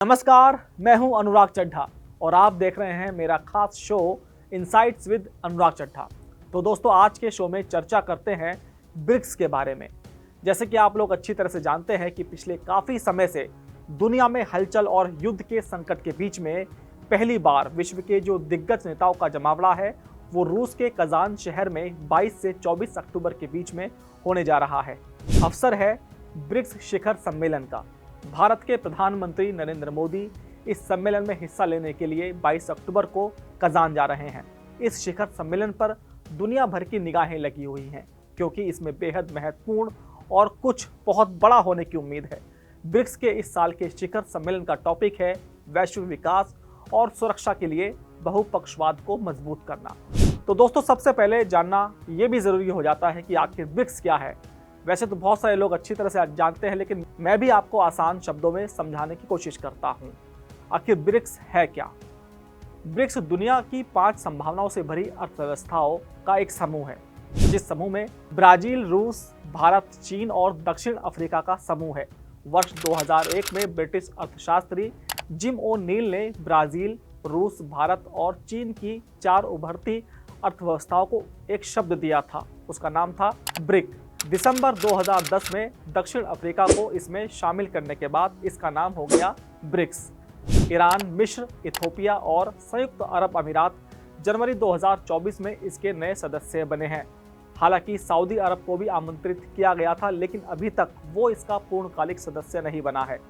नमस्कार, मैं हूं अनुराग चड्ढा और आप देख रहे हैं मेरा खास शो इनसाइट्स विद अनुराग चड्ढा। तो दोस्तों, आज के शो में चर्चा करते हैं ब्रिक्स के बारे में। जैसे कि आप लोग अच्छी तरह से जानते हैं कि पिछले काफ़ी समय से दुनिया में हलचल और युद्ध के संकट के बीच में पहली बार विश्व के जो दिग्गज नेताओं का जमावड़ा है वो रूस के कजान शहर में 22 से 24 अक्टूबर के बीच में होने जा रहा है। अवसर है ब्रिक्स शिखर सम्मेलन का। भारत के प्रधानमंत्री नरेंद्र मोदी इस सम्मेलन में हिस्सा लेने के लिए 22 अक्टूबर को कजान जा रहे हैं। इस शिखर सम्मेलन पर दुनिया भर की निगाहें लगी हुई हैं क्योंकि इसमें बेहद महत्वपूर्ण और कुछ बहुत बड़ा होने की उम्मीद है। ब्रिक्स के इस साल के शिखर सम्मेलन का टॉपिक है वैश्विक विकास और सुरक्षा के लिए बहुपक्षवाद को मजबूत करना। तो दोस्तों, सबसे पहले जानना ये भी जरूरी हो जाता है कि आखिर ब्रिक्स क्या है। वैसे तो बहुत सारे लोग अच्छी तरह से जानते हैं, लेकिन मैं भी आपको आसान शब्दों में समझाने की कोशिश करता हूं। आखिर ब्रिक्स है क्या? ब्रिक्स दुनिया की 5 संभावनाओं से भरी अर्थव्यवस्थाओं का एक समूह है, जिस समूह में ब्राजील, रूस, भारत, चीन और दक्षिण अफ्रीका का समूह है। वर्ष 2001 में ब्रिटिश अर्थशास्त्री जिम ओ नील ने ब्राजील, रूस, भारत और चीन की 4 उभरती अर्थव्यवस्थाओं को एक शब्द दिया था, उसका नाम था ब्रिक। दिसंबर 2010 में दक्षिण अफ्रीका को इसमें शामिल करने के बाद इसका नाम हो गया ब्रिक्स। ईरान, मिस्र, इथोपिया और संयुक्त अरब अमीरात जनवरी 2024 में इसके नए सदस्य बने हैं। हालांकि सऊदी अरब को भी आमंत्रित किया गया था, लेकिन अभी तक वो इसका पूर्णकालिक सदस्य नहीं बना है।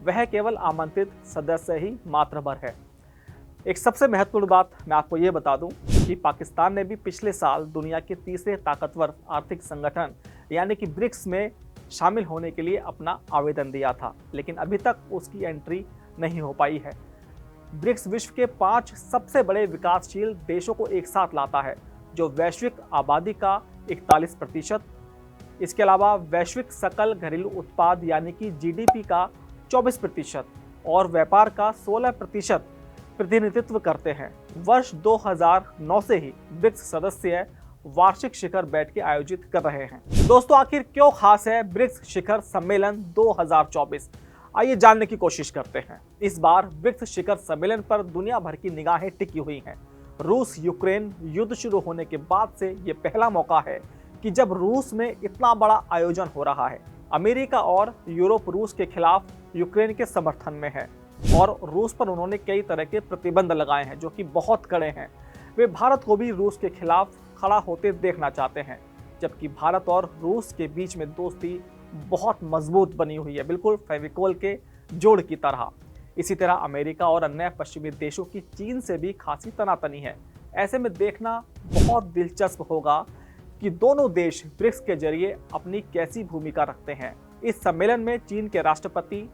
वह केवल आमंत्रित सदस्य ही मात्र भर है। एक सबसे महत्वपूर्ण बात मैं आपको ये बता दूं कि पाकिस्तान ने भी पिछले साल दुनिया के तीसरे ताकतवर आर्थिक संगठन यानी कि ब्रिक्स में शामिल होने के लिए अपना आवेदन दिया था, लेकिन अभी तक उसकी एंट्री नहीं हो पाई है। ब्रिक्स विश्व के 5 सबसे बड़े विकासशील देशों को एक साथ लाता है, जो वैश्विक आबादी का 41%, इसके अलावा वैश्विक सकल घरेलू उत्पाद यानी कि जीडीपी का 24% और व्यापार का 16% प्रतिनिधित्व करते हैं। वर्ष 2009 से ही ब्रिक्स सदस्य वार्षिक शिखर बैठकें आयोजित कर रहे हैं। दोस्तों, आखिर क्यों खास है ब्रिक्स शिखर सम्मेलन 2024? आइए जानने की कोशिश करते हैं। इस बार ब्रिक्स शिखर सम्मेलन पर दुनिया भर की निगाहें टिकी हुई हैं। रूस यूक्रेन युद्ध शुरू होने के बाद से ये पहला मौका है कि जब रूस में इतना बड़ा आयोजन हो रहा है। अमेरिका और यूरोप रूस के खिलाफ यूक्रेन के समर्थन में है और रूस पर उन्होंने कई तरह के प्रतिबंध लगाए हैं जो कि बहुत कड़े हैं। वे भारत को भी रूस के खिलाफ खड़ा होते देखना चाहते हैं, जबकि भारत और रूस के बीच में दोस्ती बहुत मजबूत बनी हुई है, बिल्कुल फेविकोल के जोड़ की तरह। इसी तरह अमेरिका और अन्य पश्चिमी देशों की चीन से भी खासी तनातनी है। ऐसे में देखना बहुत दिलचस्प होगा कि दोनों देश ब्रिक्स के जरिए अपनी कैसी भूमिका रखते हैं। इस सम्मेलन में चीन के राष्ट्रपति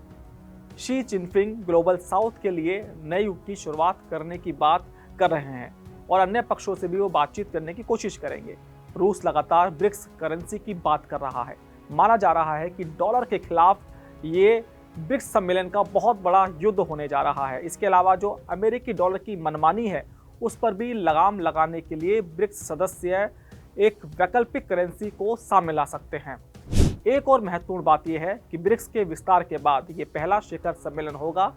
शी जिनपिंग ग्लोबल साउथ के लिए नए युग की शुरुआत करने की बात कर रहे हैं और अन्य पक्षों से भी वो बातचीत करने की कोशिश करेंगे। रूस लगातार ब्रिक्स करेंसी की बात कर रहा है। माना जा रहा है कि डॉलर के खिलाफ ये ब्रिक्स सम्मेलन का बहुत बड़ा युद्ध होने जा रहा है। इसके अलावा जो अमेरिकी डॉलर की मनमानी है उस पर भी लगाम लगाने के लिए ब्रिक्स सदस्य एक वैकल्पिक करेंसी को सामने ला सकते हैं। एक और महत्वपूर्ण बात यह है कि ब्रिक्स के विस्तार के बाद ये पहला शिखर सम्मेलन होगा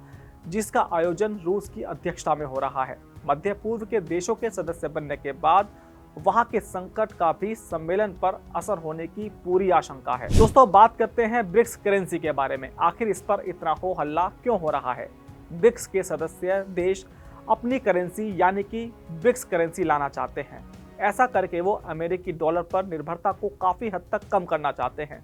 जिसका आयोजन रूस की अध्यक्षता में हो रहा है। मध्य पूर्व के देशों के सदस्य बनने के बाद वहां के संकट का भी सम्मेलन पर असर होने की पूरी आशंका है। दोस्तों, बात करते हैं ब्रिक्स करेंसी के बारे में। आखिर इस पर इतना हो हल्ला क्यों हो रहा है? ब्रिक्स के सदस्य देश अपनी करेंसी यानी कि ब्रिक्स करेंसी लाना चाहते हैं। ऐसा करके वो अमेरिकी डॉलर पर निर्भरता को काफी हद तक कम करना चाहते हैं।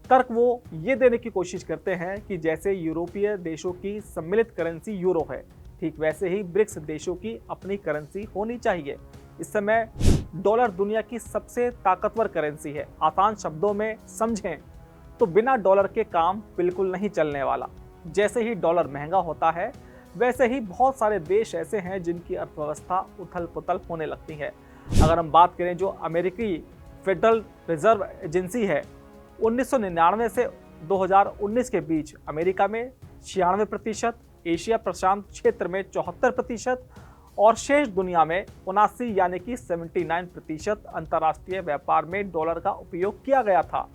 तर्क वो ये देने की कोशिश करते हैं कि जैसे यूरोपीय देशों की सम्मिलित करेंसी यूरो है, ठीक वैसे ही ब्रिक्स देशों की अपनी करेंसी होनी चाहिए। इस समय डॉलर दुनिया की सबसे ताकतवर करेंसी है। आसान शब्दों में समझें तो बिना डॉलर के काम बिल्कुल नहीं चलने वाला। जैसे ही डॉलर महंगा होता है वैसे ही बहुत सारे देश ऐसे हैं जिनकी अर्थव्यवस्था उथल पुथल होने लगती है। अगर हम बात करें जो अमेरिकी फेडरल रिजर्व एजेंसी है, 1999 से 2019 के बीच अमेरिका में 96%, एशिया प्रशांत क्षेत्र में 74% और शेष दुनिया में 79 यानी कि 79% अंतर्राष्ट्रीय व्यापार में डॉलर का उपयोग किया गया था।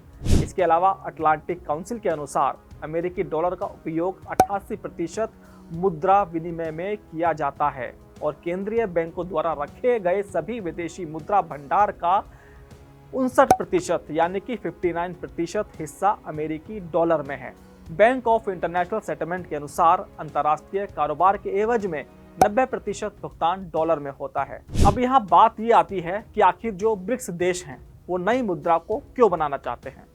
इसके अलावा अटलांटिक काउंसिल के अनुसार अमेरिकी डॉलर का उपयोग 88% मुद्रा विनिमय में किया जाता है और केंद्रीय बैंकों द्वारा रखे गए सभी विदेशी मुद्रा भंडार का 59% यानी कि 59% हिस्सा अमेरिकी डॉलर में है। बैंक ऑफ इंटरनेशनल सेटलमेंट के अनुसार अंतर्राष्ट्रीय कारोबार के एवज में 90% भुगतान डॉलर में होता है। अब यहाँ बात ये आती है कि आखिर जो ब्रिक्स देश हैं वो नई मुद्रा को क्यों बनाना चाहते हैं।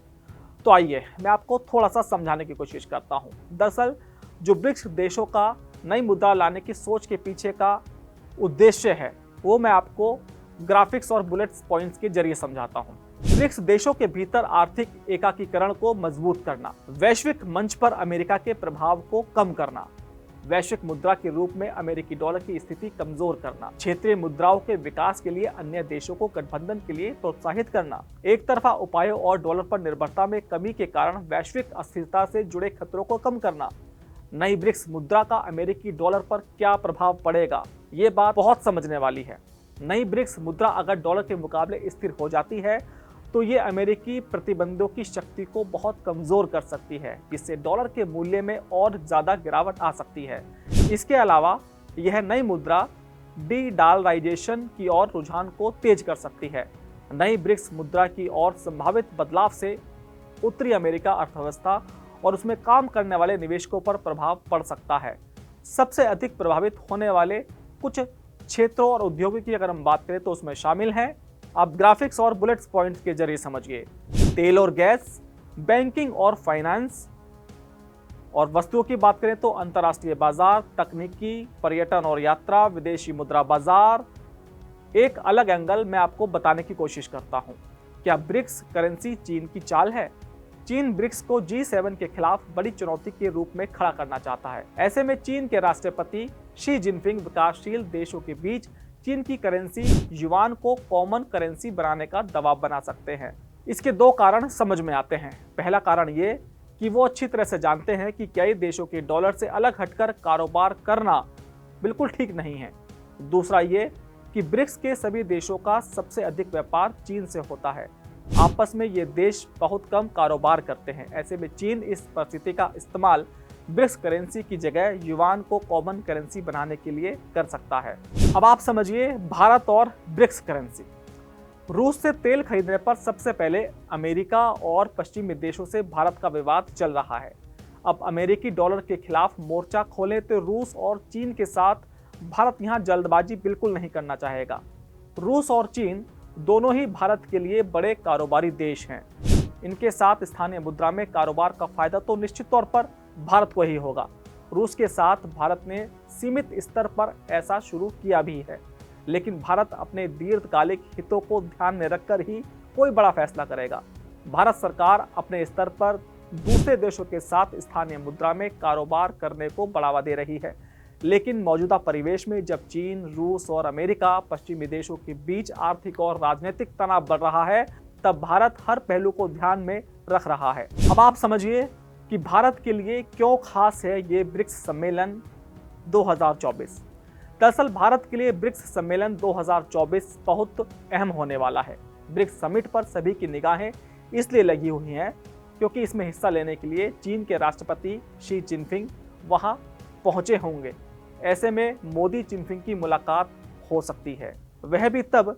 तो आइए मैं आपको थोड़ा सा समझाने की कोशिश करता हूँ। दरअसल जो ब्रिक्स देशों का नई मुद्रा लाने की सोच के पीछे का उद्देश्य है वो मैं आपको ग्राफिक्स और बुलेट पॉइंट्स के जरिए समझाता हूँ। ब्रिक्स देशों के भीतर आर्थिक एकीकरण को मजबूत करना, वैश्विक मंच पर अमेरिका के प्रभाव को कम करना, वैश्विक मुद्रा के रूप में अमेरिकी डॉलर की स्थिति कमजोर करना, क्षेत्रीय मुद्राओं के विकास के लिए अन्य देशों को गठबंधन के लिए प्रोत्साहित करना, एक तरफा उपायों और डॉलर पर निर्भरता में कमी के कारण वैश्विक अस्थिरता से जुड़े खतरों को कम करना। नई ब्रिक्स मुद्रा का अमेरिकी डॉलर पर क्या प्रभाव पड़ेगा, ये बात बहुत समझने वाली है। नई ब्रिक्स मुद्रा अगर डॉलर के मुकाबले स्थिर हो जाती है तो ये अमेरिकी प्रतिबंधों की शक्ति को बहुत कमजोर कर सकती है, जिससे डॉलर के मूल्य में और ज्यादा गिरावट आ सकती है। इसके अलावा यह नई मुद्रा डी-डॉलराइजेशन की ओर रुझान को तेज कर सकती है। नई ब्रिक्स मुद्रा की ओर संभावित बदलाव से उत्तरी अमेरिका अर्थव्यवस्था और उसमें काम करने वाले निवेशकों पर प्रभाव पड़ सकता है। सबसे अधिक प्रभावित होने वाले कुछ क्षेत्रों और उद्योगों की अगर हम बात करें तो उसमें शामिल हैं, आप ग्राफिक्स और बुलेट्स पॉइंट्स के जरिए समझिए, तेल और गैस, बैंकिंग और फाइनेंस, और वस्तुओं की बात करें तो अंतर्राष्ट्रीय बाजार, तकनीकी, पर्यटन और यात्रा, विदेशी मुद्रा बाजार। एक अलग एंगल मैं आपको बताने की कोशिश करता हूं। क्या ब्रिक्स करेंसी चीन की चाल है? चीन ब्रिक्स को G7 के खिलाफ बड़ी चुनौती के रूप में खड़ा करना चाहता है। ऐसे में चीन के राष्ट्रपति शी जिनपिंग विकासशील देशों के बीच चीन की करेंसी युआन को कॉमन करेंसी बनाने का दबाव बना सकते हैं। इसके दो कारण समझ में आते हैं। पहला कारण ये कि वो अच्छी तरह से जानते हैं कि कई देशों के डॉलर से अलग हटकर कारोबार करना बिल्कुल ठीक नहीं है। दूसरा ये कि ब्रिक्स के सभी देशों का सबसे अधिक व्यापार चीन से होता है। आपस में ये देश बहुत कम कारोबार करते हैं। ऐसे में चीन इस परिस्थिति का इस्तेमाल ब्रिक्स करेंसी की जगह युआन को कॉमन करेंसी बनाने के लिए कर सकता है। अब आप समझिए भारत और ब्रिक्स करेंसी। रूस से तेल खरीदने पर सबसे पहले अमेरिका और पश्चिमी देशों से भारत का विवाद चल रहा है। अब अमेरिकी डॉलर के खिलाफ मोर्चा खोले तो रूस और चीन के साथ भारत यहां जल्दबाजी बिल्कुल नहीं करना चाहेगा। रूस और चीन दोनों ही भारत के लिए बड़े कारोबारी देश हैं। इनके साथ स्थानीय मुद्रा में कारोबार का फायदा तो निश्चित तौर पर भारत को ही होगा। रूस के साथ भारत ने सीमित स्तर पर ऐसा शुरू किया भी है, लेकिन भारत अपने दीर्घकालिक हितों को ध्यान में रखकर ही कोई बड़ा फैसला करेगा। भारत सरकार अपने स्तर पर दूसरे देशों के साथ स्थानीय मुद्रा में कारोबार करने को बढ़ावा दे रही है, लेकिन मौजूदा परिवेश में जब चीन, रूस और अमेरिका पश्चिमी देशों के बीच आर्थिक और राजनीतिक तनाव बढ़ रहा है, तब भारत हर पहलू को ध्यान में रख रहा है। अब आप समझिए कि भारत के लिए क्यों खास है ये ब्रिक्स सम्मेलन 2024। दरअसल भारत के लिए ब्रिक्स सम्मेलन 2024 बहुत अहम होने वाला है। ब्रिक्स समिट पर सभी की निगाहें इसलिए लगी हुई हैं क्योंकि इसमें हिस्सा लेने के लिए चीन के राष्ट्रपति शी जिनपिंग वहां पहुंचे होंगे। ऐसे में मोदी जिनपिंग की मुलाकात हो सकती है। वह भी तब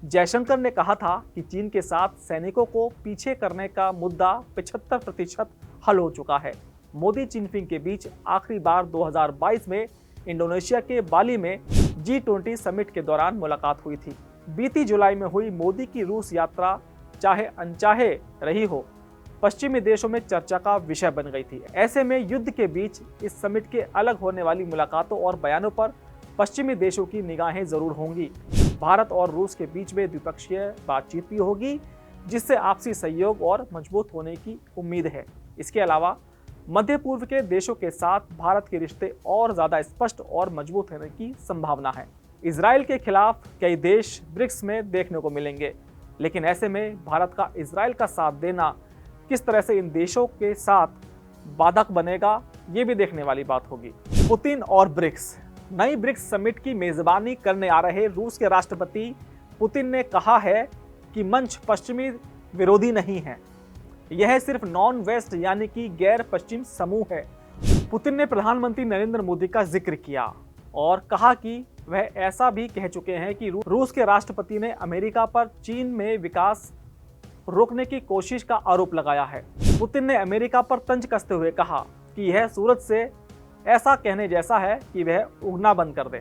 जयशंकर ने कहा था कि चीन के साथ सैनिकों को पीछे करने का मुद्दा 75% हल हो चुका है। मोदी जिनपिंग के बीच आखिरी बार 2022 में इंडोनेशिया के बाली में G20 समिट के दौरान मुलाकात हुई थी। बीती जुलाई में हुई मोदी की रूस यात्रा चाहे अनचाहे रही हो, पश्चिमी देशों में चर्चा का विषय बन गई थी। ऐसे में युद्ध के बीच इस समिट के अलग होने वाली मुलाकातों और बयानों पर पश्चिमी देशों की निगाहें जरूर होंगी। भारत और रूस के बीच में द्विपक्षीय बातचीत भी होगी, जिससे आपसी सहयोग और मजबूत होने की उम्मीद है। इसके अलावा मध्य पूर्व के देशों के साथ भारत के रिश्ते और ज्यादा स्पष्ट और मजबूत होने की संभावना है। इजराइल के खिलाफ कई देश ब्रिक्स में देखने को मिलेंगे, लेकिन ऐसे में भारत का इजराइल का साथ देना किस तरह से इन देशों के साथ बाधक बनेगा, ये भी देखने वाली बात होगी। पुतिन और ब्रिक्स। नई ब्रिक्स समिट की मेजबानी करने आ रहे रूस के राष्ट्रपति पुतिन ने कहा है कि मंच पश्चिमी विरोधी नहीं है, यह सिर्फ नॉन वेस्ट यानी कि गैर पश्चिम समूह है। पुतिन ने प्रधानमंत्री नरेंद्र मोदी का जिक्र किया और कहा कि वह ऐसा भी कह चुके हैं कि रूस के राष्ट्रपति ने अमेरिका पर चीन में विकास रोकने की कोशिश का आरोप लगाया है। पुतिन ने अमेरिका पर तंज कसते हुए कहा कि यह सूरज से ऐसा कहने जैसा है कि वह उगना बंद कर दे।